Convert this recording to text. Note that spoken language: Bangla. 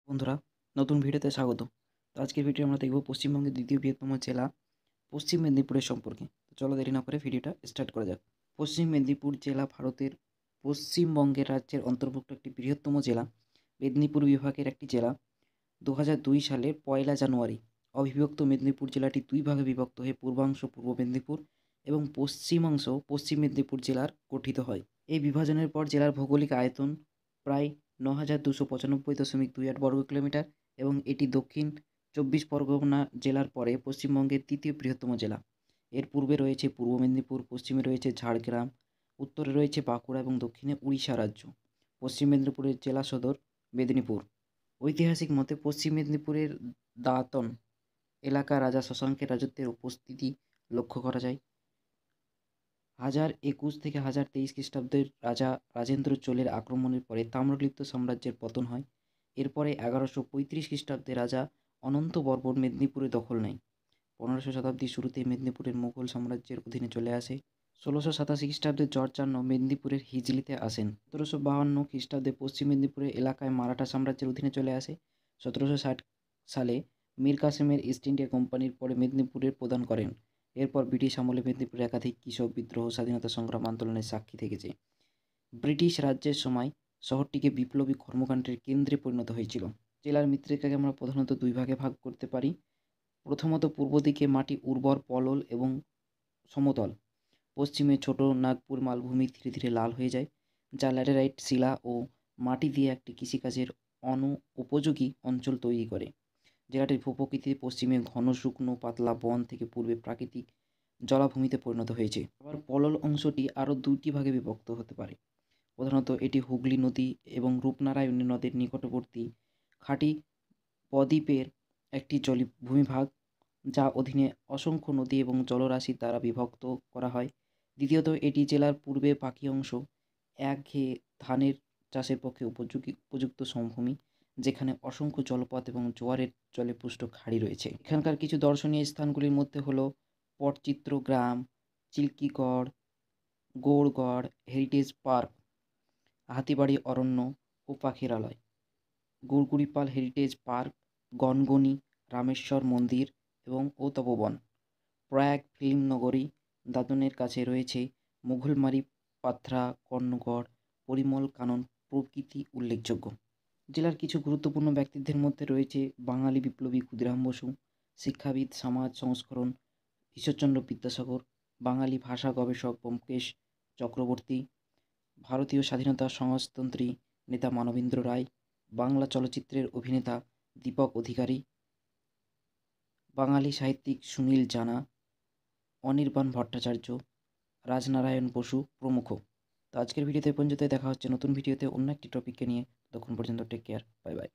বন্ধুরা, নতুন ভিডিওতে স্বাগত। তো আজকের ভিডিও আমরা দেখব পশ্চিমবঙ্গের দ্বিতীয় বৃহত্তম জেলা পশ্চিম মেদিনীপুরের সম্পর্কে। তো চলো দেরি না করে ভিডিওটা স্টার্ট করা যাক। পশ্চিম মেদিনীপুর জেলা ভারতের পশ্চিমবঙ্গের রাজ্যের অন্তর্ভুক্ত একটি বৃহত্তম জেলা। মেদিনীপুর বিভাগের একটি জেলা। 2002 সালের 1 জানুয়ারি অবিভক্ত মেদিনীপুর জেলাটি দুই ভাগে বিভক্ত হয়ে পূর্বাংশ পূর্ব মেদিনীপুর এবং পশ্চিমাংশ পশ্চিম মেদিনীপুর জেলার গঠিত হয়। এই বিভাজনের পর জেলার ভৌগোলিক আয়তন প্রায় 9,295.28 বর্গ কিলোমিটার এবং এটি দক্ষিণ 24 পরগনা জেলার পরে পশ্চিমবঙ্গের তৃতীয় বৃহত্তম জেলা। এর পূর্বে রয়েছে পূর্ব মেদিনীপুর, পশ্চিমে রয়েছে ঝাড়গ্রাম, উত্তরে রয়েছে বাঁকুড়া এবং দক্ষিণে উড়িষ্যা রাজ্য। পশ্চিম মেদিনীপুরের জেলা সদর মেদিনীপুর। ঐতিহাসিক মতে পশ্চিম মেদিনীপুরের দাঁতন এলাকা রাজা শশাঙ্কের রাজত্বের উপস্থিতি লক্ষ্য করা যায়। 1021 থেকে 1023 খ্রিস্টাব্দের রাজা রাজেন্দ্র চোলের আক্রমণের পরে তাম্রলিপ্ত সাম্রাজ্যের পতন হয়। এরপরে 1135 খ্রিস্টাব্দে রাজা অনন্ত বর্মন মেদিনীপুরে দখল নেয়। 15শো শতাব্দীর শুরুতে মেদিনীপুরের মুঘল সাম্রাজ্যের অধীনে চলে আসে। 1687 খ্রিস্টাব্দে জর্জ চান্ন মেদিনীপুরের হিজলিতে আসেন। 1752 খ্রিস্টাব্দে পশ্চিম মেদিনীপুরের এলাকায় মারাঠা সাম্রাজ্যের অধীনে চলে আসে। 1760 সালে মীর কাসেমের ইস্ট ইন্ডিয়া কোম্পানির পরে মেদিনীপুরের প্রদান করেন। এরপর ব্রিটিশ আমলে মেদিনীপুরে একাধিক কৃষক বিদ্রোহ, স্বাধীনতা সংগ্রাম আন্দোলনের সাক্ষী থেকেছে। ব্রিটিশ রাজ্যের সময় শহরটিকে বিপ্লবী কর্মকাণ্ডের কেন্দ্রে পরিণত হয়েছিল। জেলার মৃত্তিকাকে আমরা প্রধানত দুই ভাগে ভাগ করতে পারি। প্রথমত পূর্ব দিকে মাটি উর্বর, পলল এবং সমতল। পশ্চিমে ছোট নাগপুর মালভূমি ধীরে ধীরে লাল হয়ে যায়, যা ল্যাটেরাইট শিলা ও মাটি দিয়ে একটি কৃষিকাজের উপযোগী অঞ্চল তৈরি করে। জেলাটির ভূপ্রকৃতি পশ্চিমে ঘন শুকনো পাতলা বন থেকে পূর্বে প্রাকৃতিক জলাভূমিতে পরিণত হয়েছে। আবার পলল অংশটি আরও দুইটি ভাগে বিভক্ত হতে পারে। প্রধানত এটি হুগলি নদী এবং রূপনারায়ণী নদের নিকটবর্তী খাঁটি বদ্বীপের একটি ভূমিভাগ, যা অধীনে অসংখ্য নদী এবং জলরাশি দ্বারা বিভক্ত করা হয়। দ্বিতীয়ত এটি জেলার পূর্বে বাকি অংশ একঘেয়ে ধানের চাষের পক্ষে উপযুক্ত সমভূমি, যেখানে অসংখ্য জলপথ এবং জোয়ারের জলে পুষ্ট খাড়ি রয়েছে। এখানকার কিছু দর্শনীয় স্থানগুলির মধ্যে হলো পটচিত্র গ্রাম, চিল্কিগড়, গৌড়গড় হেরিটেজ পার্ক, হাতিবাড়ি অরণ্য ও পাখিরালয়, গুড়গুড়িপাল হেরিটেজ পার্ক, গনগনি, রামেশ্বর মন্দির এবং ও তপোবন। প্রয়াগ ফিল্ম নগরী দাদনের কাছে রয়েছে মুঘলমারি, পাথরা, কর্ণগড়, পরিমল কানন প্রভৃতি উল্লেখযোগ্য। জেলার কিছু গুরুত্বপূর্ণ ব্যক্তিত্বের মধ্যে রয়েছে বাঙালি বিপ্লবী ক্ষুদিরাম বসু, শিক্ষাবিদ সমাজ সংস্করণ ঈশ্বরচন্দ্র বিদ্যাসাগর, বাঙালি ভাষা গবেষক ব্যোমকেশ চক্রবর্তী, ভারতীয় স্বাধীনতা সমাজতন্ত্রী নেতা মানবেন্দ্র রায়, বাংলা চলচ্চিত্রের অভিনেতা দীপক অধিকারী, বাঙালি সাহিত্যিক সুনীল জানা, অনির্বাণ ভট্টাচার্য, রাজনারায়ণ বসু প্রমুখ। তো আজকের ভিডিওতে পর্যন্ত দেখা হচ্ছে নতুন ভিডিওতে অন্য একটি টপিককে নিয়ে। ততক্ষণ পর্যন্ত টেক কেয়ার, বাই বাই।